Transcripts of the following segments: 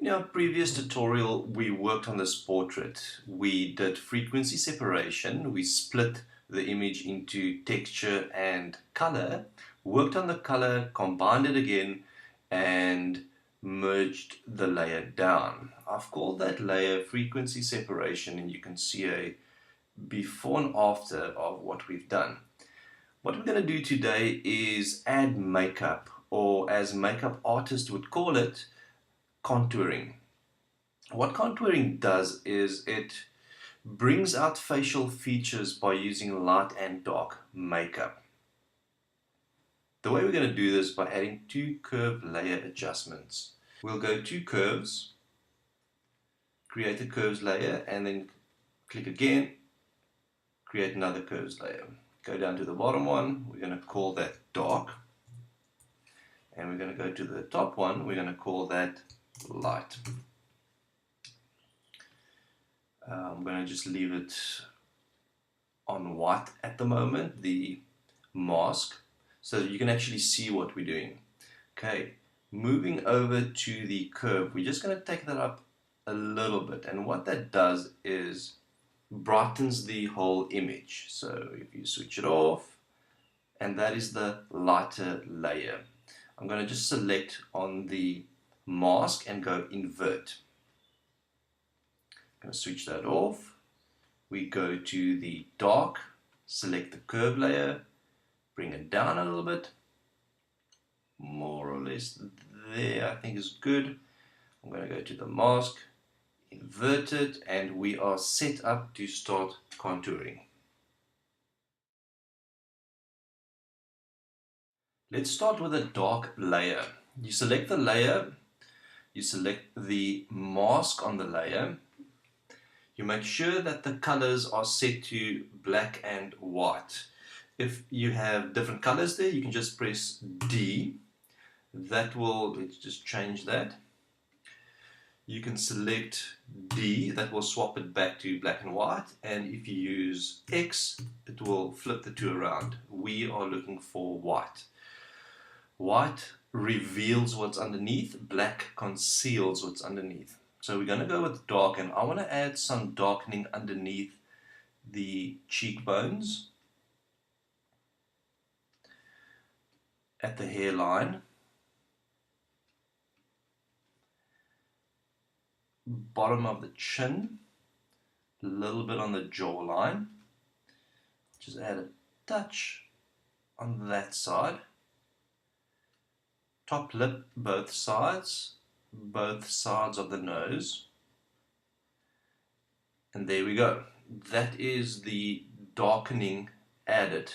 In our previous tutorial, we worked on this portrait. We did frequency separation. We split the image into texture and color, worked on the color, combined it again, and merged the layer down. I've called that layer frequency separation, and you can see a before and after of what we've done. What we're going to do today is add makeup, or as makeup artists would call it, contouring. What contouring does is it brings out facial features by using light and dark makeup. The way we're going to do this by adding two curve layer adjustments. We'll go to curves, create a curves layer, and then click again, create another curves layer. Go down to the bottom one, we're going to call that dark, and we're going to go to the top one, we're going to call that light. I'm going to just leave it on white at the moment, the mask, so that you can actually see what we're doing. Okay, moving over to the curve, we're just going to take that up a little bit, and what that does is brightens the whole image. So if you switch it off, and that is the lighter layer. I'm going to just select on the mask and go invert. I'm going to switch that off. We go to the dark, select the curve layer, bring it down a little bit, more or less there I think is good. I'm going to go to the mask, invert it, and we are set up to start contouring. Let's start with a dark layer. You select the layer, you select the mask on the layer, you make sure that the colors are set to black and white. If you have different colors there, you can just press D. That will, let's just change that. You can select D, that will swap it back to black and white, and if you use X, it will flip the two around. We are looking for white. White reveals what's underneath, black conceals what's underneath. So we're going to go with dark, and I want to add some darkening underneath the cheekbones, at the hairline, bottom of the chin, a little bit on the jawline. Just add a touch on that side. Top lip, both sides of the nose. And there we go. That is the darkening added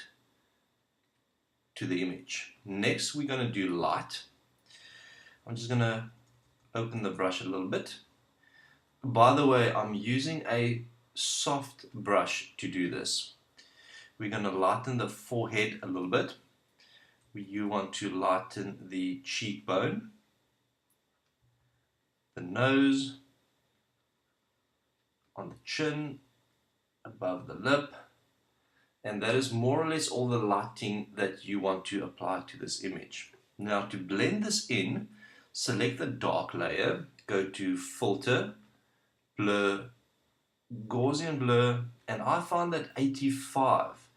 to the image. Next we're going to do light. I'm just going to open the brush a little bit. By the way, I'm using a soft brush to do this. We're going to lighten the forehead a little bit. You want to lighten the cheekbone, the nose, on the chin, above the lip, and that is more or less all the lighting that you want to apply to this image. Now to blend this in, select the dark layer, go to filter, blur, Gaussian blur, and I find that 85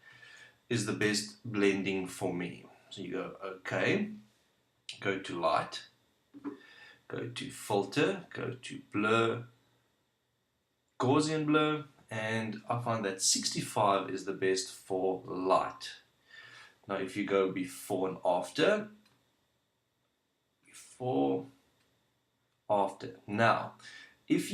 is the best blending for me. So you go OK, go to light, go to filter, go to blur, Gaussian blur, and I find that 65 is the best for light. Now if you go before and after, before, after. Now if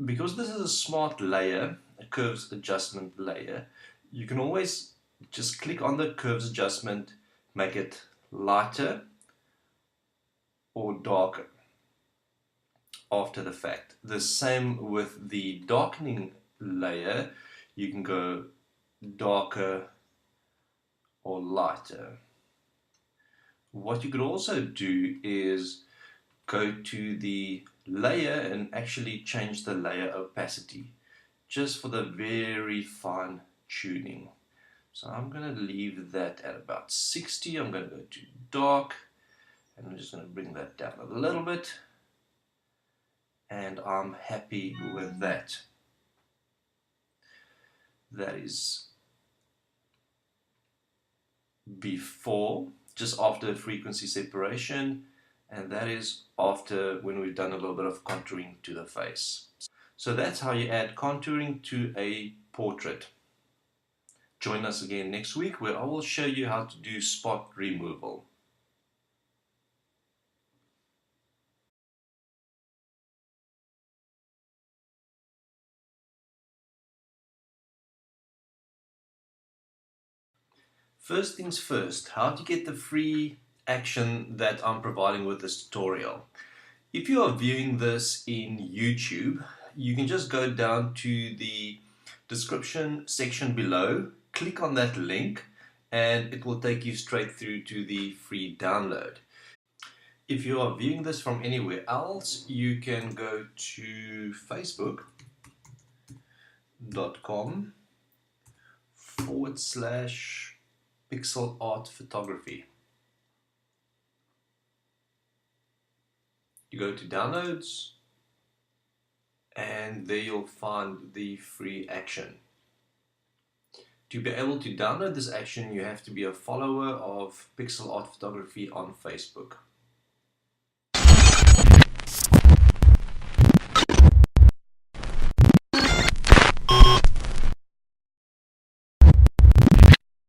because this is a smart layer, a curves adjustment layer, you can always just click on the curves adjustment, make it lighter or darker after the fact. The same with the darkening layer, you can go darker or lighter. What you could also do is go to the layer and actually change the layer opacity just for the very fine tuning. So I'm going to leave that at about 60. I'm going to go to dark, and I'm just going to bring that down a little bit. and I'm happy with that. That is before, just after frequency separation, and that is after when we've done a little bit of contouring to the face. So that's how you add contouring to a portrait. Join us again next week where I will show you how to do spot removal. First things first, how to get the free action that I'm providing with this tutorial. If you are viewing this in YouTube, you can just go down to the description section below, click on that link, and it will take you straight through to the free download. If you are viewing this from anywhere else, you can go to facebook.com/Pxlart photography. You go to downloads, and there you'll find the free action. To be able to download this action, you have to be a follower of Pxlart Photography on Facebook.